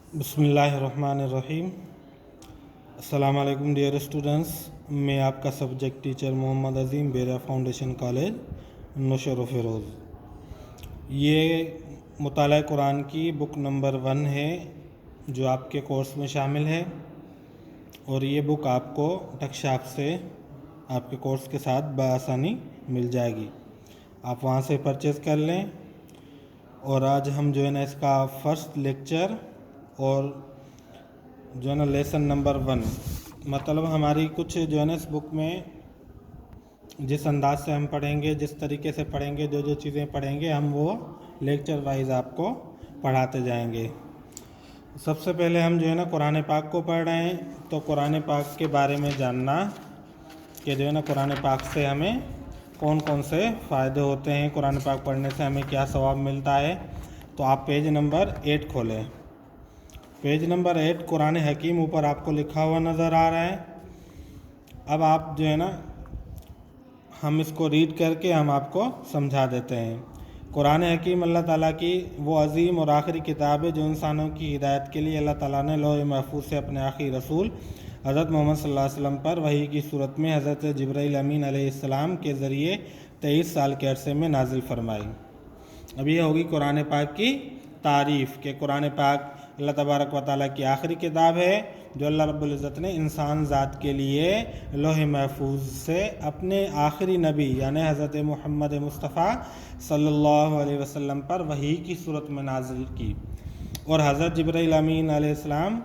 بسم اللہ الرحمن الرحیم۔ السلام علیکم ڈیئر اسٹوڈنٹس، میں آپ کا سبجیکٹ ٹیچر محمد عظیم، بیرا فاؤنڈیشن کالج نشر و فیروز۔ یہ مطالعہ قرآن کی بک نمبر 1 ہے جو آپ کے کورس میں شامل ہے، اور یہ بک آپ کو ٹک شاپ سے آپ کے کورس کے ساتھ بآسانی مل جائے گی، آپ وہاں سے پرچیز کر لیں۔ اور آج ہم جو ہے نا اس کا فرسٹ لیکچر اور جو ہے نا لیسن نمبر 1، مطلب ہماری کچھ جو ہے نا اس بک میں جس انداز سے ہم پڑھیں گے، جس طریقے سے پڑھیں گے، جو چیزیں پڑھیں گے، ہم وہ لیکچر وائز آپ کو پڑھاتے جائیں گے۔ سب سے پہلے ہم جو ہے نا قرآن پاک کو پڑھ رہے ہیں، تو قرآن پاک کے بارے میں جاننا کہ جو ہے نا قرآن پاک سے ہمیں کون کون سے فائدے ہوتے ہیں، قرآن پاک پڑھنے سے ہمیں کیا ثواب ملتا ہے۔ تو آپ پیج نمبر 8 کھولیں۔ پیج نمبر 8 قرآن حکیم اوپر آپ کو لکھا ہوا نظر آ رہا ہے۔ اب آپ جو ہے نا ہم اس کو ریڈ کر کے ہم آپ کو سمجھا دیتے ہیں۔ قرآن حکیم اللہ تعالیٰ کی وہ عظیم اور آخری کتاب ہے جو انسانوں کی ہدایت کے لیے اللہ تعالیٰ نے لوح محفوظ سے اپنے آخری رسول حضرت محمد صلی اللہ علیہ وسلم پر وحی کی صورت میں حضرت جبرائیل امین علیہ السلام کے ذریعے 23 سال کے عرصے میں نازل فرمائی۔ اب یہ ہوگی قرآن پاک کی تعریف کہ قرآن پاک اللہ تبارک و تعالیٰ کی آخری کتاب ہے جو اللہ رب العزت نے انسان ذات کے لیے لوح محفوظ سے اپنے آخری نبی یعنی حضرت محمد مصطفیٰ صلی اللہ علیہ وسلم پر وحی کی صورت میں نازل کی، اور حضرت جبرائیل امین علیہ السلام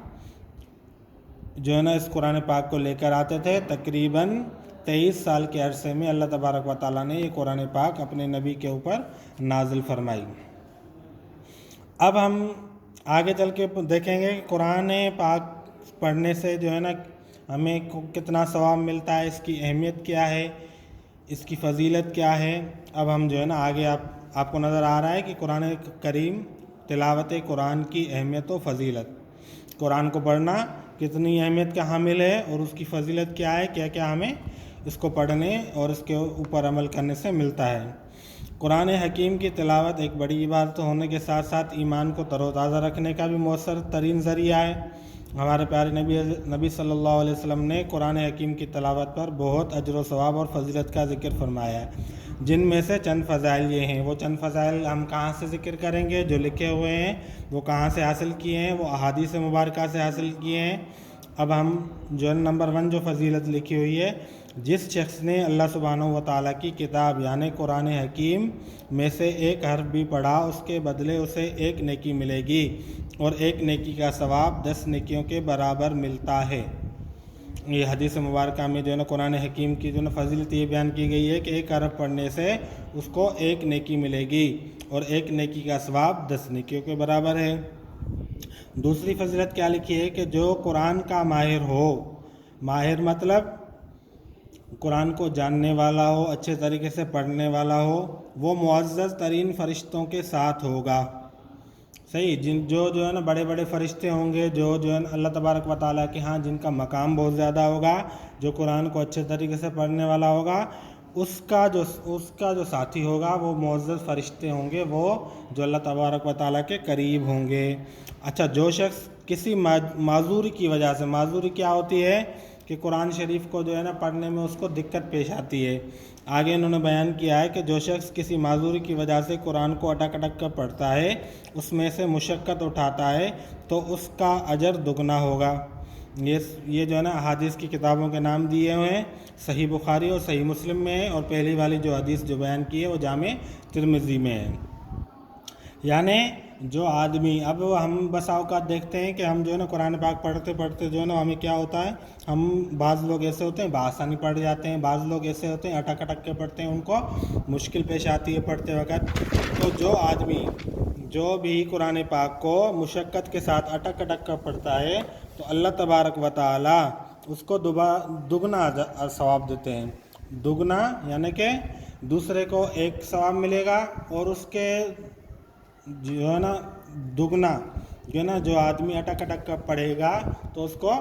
جو ہے نا اس قرآن پاک کو لے کر آتے تھے۔ تقریباً 23 سال کے عرصے میں اللہ تبارک و تعالیٰ نے یہ قرآن پاک اپنے نبی کے اوپر نازل فرمائی۔ اب ہم آگے چل کے دیکھیں گے کہ قرآن پاک پڑھنے سے جو ہے نا ہمیں کتنا ثواب ملتا ہے، اس کی اہمیت کیا ہے، اس کی فضیلت کیا ہے۔ اب ہم جو ہے نا آگے آپ کو نظر آ رہا ہے کہ قرآن کریم تلاوت قرآن کی اہمیت و فضیلت، قرآن کو پڑھنا کتنی اہمیت کا حامل ہے اور اس کی فضیلت کیا ہے، کیا کیا ہمیں اس کو پڑھنے اور اس کے اوپر عمل کرنے سے ملتا ہے۔ قرآن حکیم کی تلاوت ایک بڑی عبادت ہونے کے ساتھ ساتھ ایمان کو تر و تازہ رکھنے کا بھی مؤثر ترین ذریعہ ہے۔ ہمارے پیارے نبی صلی اللہ علیہ وسلم نے قرآن حکیم کی تلاوت پر بہت اجر و ثواب اور فضیلت کا ذکر فرمایا ہے، جن میں سے چند فضائل یہ ہیں۔ وہ چند فضائل ہم کہاں سے ذکر کریں گے؟ جو لکھے ہوئے ہیں وہ کہاں سے حاصل کیے ہیں؟ وہ احادیث مبارکہ سے حاصل کیے ہیں۔ اب ہم جو نمبر 1 جو فضیلت لکھی ہوئی ہے، جس شخص نے اللہ سبحانہ و تعالیٰ کی کتاب یعنی قرآن حکیم میں سے ایک حرف بھی پڑھا، اس کے بدلے اسے 1 نیکی ملے گی، اور 1 نیکی کا ثواب 10 نیکیوں کے برابر ملتا ہے۔ یہ حدیث مبارکہ میں جو ہے نا قرآن حکیم کی جو ہے نا فضیلت یہ بیان کی گئی ہے کہ 1 حرف پڑھنے سے اس کو 1 نیکی ملے گی، اور 1 نیکی کا ثواب 10 نیکیوں کے برابر ہے۔ دوسری فضیلت کیا لکھی ہے کہ جو قرآن کا ماہر ہو، ماہر مطلب قرآن کو جاننے والا ہو، اچھے طریقے سے پڑھنے والا ہو، وہ معزز ترین فرشتوں کے ساتھ ہوگا۔ صحیح، جو ہے نا بڑے بڑے فرشتے ہوں گے، جو ہے نا اللہ تبارک و تعالیٰ کے ہاں جن کا مقام بہت زیادہ ہوگا، جو قرآن کو اچھے طریقے سے پڑھنے والا ہوگا، اس کا جو ساتھی ہوگا وہ معزز فرشتے ہوں گے، وہ جو اللہ تبارک و تعالیٰ کے قریب ہوں گے۔ اچھا، جو شخص کسی معذوری کی وجہ سے، معذوری کیا ہوتی ہے کہ قرآن شریف کو جو ہے نا پڑھنے میں اس کو دقت پیش آتی ہے، آگے انہوں نے بیان کیا ہے کہ جو شخص کسی معذوری کی وجہ سے قرآن کو اٹک اٹک کر پڑھتا ہے، اس میں سے مشقت اٹھاتا ہے، تو اس کا اجر دگنا ہوگا۔ یہ جو ہے نا احادیث کی کتابوں کے نام دیے ہوئے ہیں، صحیح بخاری اور صحیح مسلم میں ہے، اور پہلی والی جو حدیث جو بیان کی ہے وہ جامع ترمذی میں ہے۔ یعنی جو آدمی، اب ہم بس اوقات دیکھتے ہیں کہ ہم جو ہے نا قرآن پاک پڑھتے پڑھتے جو ہے نا ہمیں کیا ہوتا ہے، ہم بعض لوگ ایسے ہوتے ہیں بآسانی پڑھ جاتے ہیں، بعض لوگ ایسے ہوتے ہیں اٹک اٹک کے پڑھتے ہیں، ان کو مشکل پیش آتی ہے پڑھتے وقت۔ تو جو آدمی جو بھی قرآن پاک کو مشقت کے ساتھ اٹک اٹک کر پڑھتا ہے، تو اللہ تبارک و تعالیٰ اس کو دگنا ثواب دیتے ہیں۔ دگنا یعنی کہ دوسرے کو 1 ثواب ملے گا، اور اس کے جو ہے نا دگنا جو ہے نا جو آدمی اٹک اٹک کر پڑھے گا تو اس کو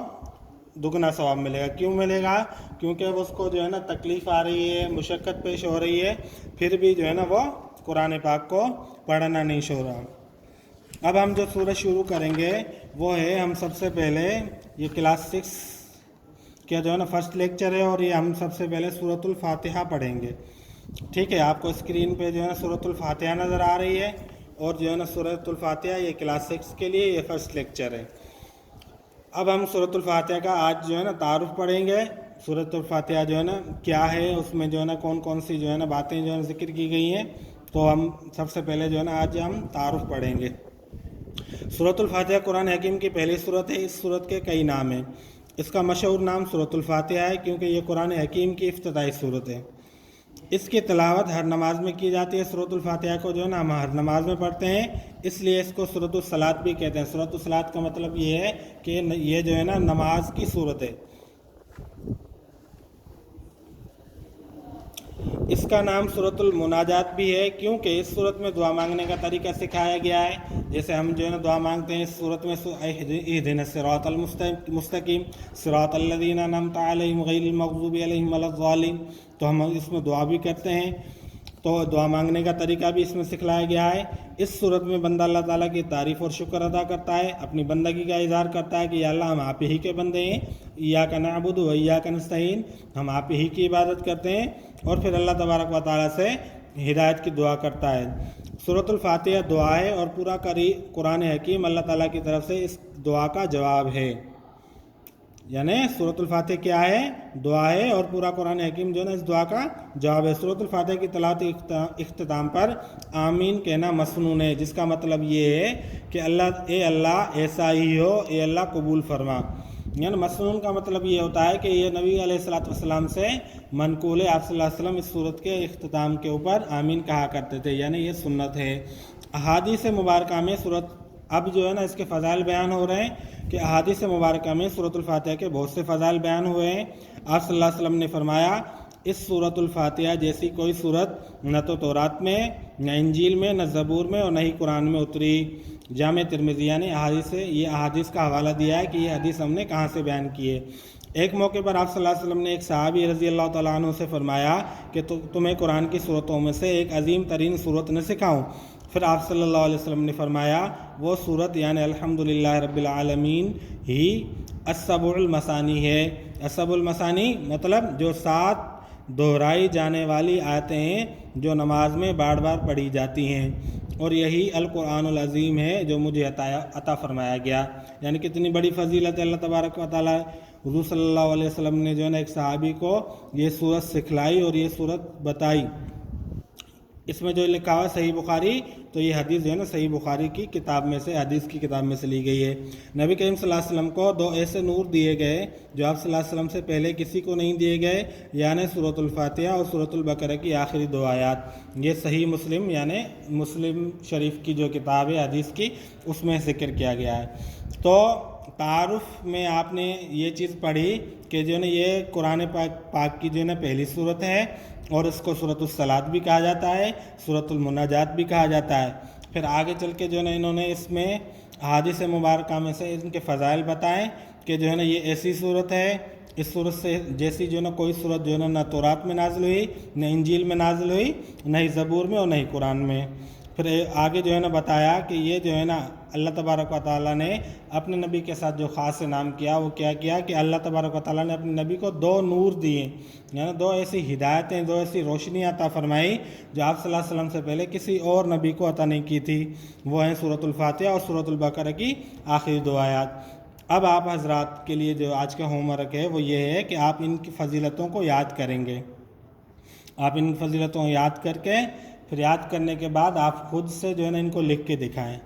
دگنا ثواب ملے گا۔ کیوں ملے گا؟ کیونکہ اس کو جو ہے نا تکلیف آ رہی ہے، مشقت پیش ہو رہی ہے، پھر بھی جو ہے نا وہ قرآن پاک کو پڑھنا نہیں چھوڑ رہا۔ اب ہم جو سورہ شروع کریں گے وہ ہے، ہم سب سے پہلے یہ کلاس 6 کا جو ہے نا فرسٹ لیکچر ہے، اور یہ ہم سب سے پہلے سورۃ الفاتحہ پڑھیں گے. ٹھیک ہے، آپ کو اسکرین پہ جو ہے نا سورۃ الفاتحہ نظر آ رہی ہے، اور جو ہے نا سورۃ الفاتحہ یہ کلاس 6 کے لیے یہ فرسٹ لیکچر ہے. اب ہم سورۃ الفاتحہ کا آج جو ہے نا تعارف پڑھیں گے. سورۃ الفاتحہ جو ہے نا کیا ہے، اس میں جو ہے نا کون کون سی جو ہے نا باتیں جو ہے نا ذکر کی گئی ہیں، تو ہم سب سے پہلے جو ہے نا آج ہم تعارف پڑھیں گے. سورۃ الفاتحہ قرآن حکیم کی پہلی سورت ہے. اس سورت کے کئی نام ہیں. اس کا مشہور نام سورۃ الفاتحہ ہے کیونکہ یہ قرآن حکیم کی افتتاحی سورت ہے. اس کی تلاوت ہر نماز میں کی جاتی ہے. سورۃ الفاتحہ کو جو ہے نا ہم ہر نماز میں پڑھتے ہیں، اس لیے اس کو سورۃ الصلاۃ بھی کہتے ہیں. سورۃ الصلاۃ کا مطلب یہ ہے کہ یہ جو ہے نا نماز کی سورت ہے. اس کا نام سورۃ المناجات بھی ہے کیونکہ اس صورت میں دعا مانگنے کا طریقہ سکھایا گیا ہے. جیسے ہم جو ہے نا دعا مانگتے ہیں اس صورت میں، اہدنا الصراط المستقیم صراط الذین انعمت علیہم غیر المغضوب علیہم ولا الضالین، تو ہم اس میں دعا بھی کرتے ہیں. تو دعا مانگنے کا طریقہ بھی اس میں سکھلایا گیا ہے. اس صورت میں بندہ اللہ تعالیٰ کی تعریف اور شکر ادا کرتا ہے، اپنی بندگی کا اظہار کرتا ہے کہ یا اللہ ہم آپ ہی کے بندے ہیں، ایاک نعبد و ایاک نستعین، ہم آپ ہی کی عبادت کرتے ہیں، اور پھر اللہ تبارک و تعالیٰ سے ہدایت کی دعا کرتا ہے. سورۃ الفاتحہ دعا ہے، اور پورا قرآن حکیم اللہ تعالیٰ کی طرف سے اس دعا کا جواب ہے. یعنی سورۃ الفاتحہ کیا ہے؟ دعا ہے، اور پورا قرآن حکیم جو ہے نا اس دعا کا جواب ہے. سورۃ الفاتحہ کی تلاوت اختتام پر آمین کہنا مسنون ہے، جس کا مطلب یہ ہے کہ اللہ ایسا ہی ہو، اے اللہ قبول فرما. یعنی مسنون کا مطلب یہ ہوتا ہے کہ یہ نبی علیہ الصلوۃ والسلام سے منقول ہے. آپ صلی اللہ علیہ وسلم اس صورت کے اختتام کے اوپر آمین کہا کرتے تھے، یعنی یہ سنت ہے. احادیث مبارکہ میں اب جو ہے نا اس کے فضائل بیان ہو رہے ہیں کہ احادیث مبارکہ میں سورۃ الفاتحہ کے بہت سے فضائل بیان ہوئے ہیں. آپ صلی اللہ علیہ وسلم نے فرمایا، اس سورۃ الفاتحہ جیسی کوئی سورت نہ تو تورات میں، نہ انجیل میں، نہ زبور میں، اور نہ ہی قرآن میں اتری. جامع ترمذی یعنی یہ احادیث کا حوالہ دیا ہے کہ یہ حدیث ہم نے کہاں سے بیان کی ہے. ایک موقع پر آپ صلی اللہ علیہ وسلم نے ایک صحابی رضی اللہ تعالیٰ عنہ سے فرمایا کہ تمہیں قرآن کی صورتوں میں سے ایک عظیم ترین صورت نہ سکھاؤں؟ پھر آپ صلی اللہ علیہ وسلم نے فرمایا، وہ صورت یعنی الحمدللہ رب العالمین ہی السبع المثانی ہے. السبع المثانی مطلب جو 7 دہرائی جانے والی آیتیں ہیں جو نماز میں بار بار پڑھی جاتی ہیں، اور یہی القرآن العظیم ہے جو مجھے عطا فرمایا گیا. یعنی کتنی بڑی فضیلت ہے. اللہ تبارک و تعالیٰ حضور صلی اللہ علیہ وسلم نے جو ہے نا ایک صحابی کو یہ صورت سکھلائی اور یہ صورت بتائی. اس میں جو لکھا ہوا صحیح بخاری، تو یہ حدیث جو ہے نا صحیح بخاری کی کتاب میں سے، حدیث کی کتاب میں سے لی گئی ہے. نبی کریم صلی اللہ علیہ وسلم کو 2 ایسے نور دیے گئے جو آپ صلی اللہ علیہ وسلم سے پہلے کسی کو نہیں دیے گئے، یعنی سورۃ الفاتحہ اور سورۃ البقرہ کی آخری 2 آیات. یہ صحیح مسلم یعنی مسلم شریف کی جو کتاب ہے حدیث کی، اس میں ذکر کیا گیا ہے. تو تعارف میں آپ نے یہ چیز پڑھی کہ جو ہے نا یہ قرآن پاک کی جو ہے نا پہلی صورت ہے، اور اس کو سورۃ الصلاۃ بھی کہا جاتا ہے، سورۃ المناجات بھی کہا جاتا ہے. پھر آگے چل کے جو ہے نا انہوں نے اس میں احادیث مبارکہ میں سے ان کے فضائل بتائیں کہ جو ہے نا یہ ایسی صورت ہے، اس صورت سے جیسی جو ہے نا کوئی صورت جو ہے نا نہ تورات میں نازل ہوئی، نہ انجیل میں نازل ہوئی، نہ ہی زبور میں، اور نہ ہی قرآن میں. پھر آگے جو ہے نا بتایا کہ یہ جو ہے نا اللہ تبارک و تعالیٰ نے اپنے نبی کے ساتھ جو خاص انعام کیا وہ کیا کیا کہ اللہ تبارک و تعالیٰ نے اپنے نبی کو 2 نور دیے، یعنی 2 ایسی ہدایتیں، 2 ایسی روشنی عطا فرمائی جو آپ صلی اللہ علیہ وسلم سے پہلے کسی اور نبی کو عطا نہیں کی تھی. وہ ہیں سورۃ الفاتحہ اور سورۃ البقرہ کی آخری 2 آیات. اب آپ حضرات کے لیے جو آج کا ہوم ورک ہے وہ یہ ہے کہ آپ ان کی فضیلتوں کو یاد کریں گے. آپ ان فضیلتوں کو یاد کر کے، پھر یاد کرنے کے بعد آپ خود سے جو ہے نا ان کو لکھ کے دکھائیں.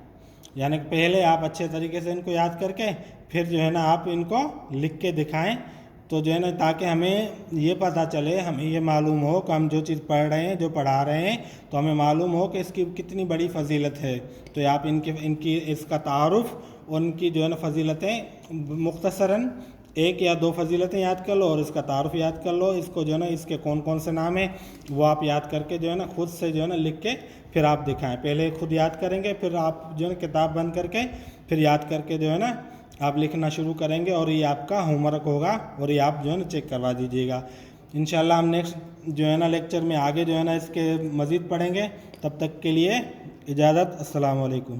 یعنی پہلے آپ اچھے طریقے سے ان کو یاد کر کے پھر جو ہے نا آپ ان کو لکھ کے دکھائیں، تو جو ہے نا تاکہ ہمیں یہ پتہ چلے، ہمیں یہ معلوم ہو کہ ہم جو چیز پڑھ رہے ہیں، جو پڑھا رہے ہیں، تو ہمیں معلوم ہو کہ اس کی کتنی بڑی فضیلت ہے. تو آپ ان کی اس کا تعارف، ان کی جو ہے نا فضیلتیں مختصراً 1 یا 2 فضیلتیں یاد کر لو اور اس کا تعارف یاد کر لو. اس کو جو ہے نا اس کے کون کون سے نام ہیں وہ آپ یاد کر کے جو ہے نا خود سے جو ہے نا لکھ کے پھر آپ دکھائیں. پہلے خود یاد کریں گے، پھر آپ جو ہے نا کتاب بند کر کے پھر یاد کر کے جو ہے نا آپ لکھنا شروع کریں گے، اور یہ آپ کا ہوم ورک ہوگا، اور یہ آپ جو ہے نا چیک کروا دیجیے گا. انشاءاللہ ہم نیکسٹ جو ہے نا لیکچر میں آگے جو ہے نا اس کے مزید پڑھیں گے. تب تک کے لیے اجازت. السلام علیکم.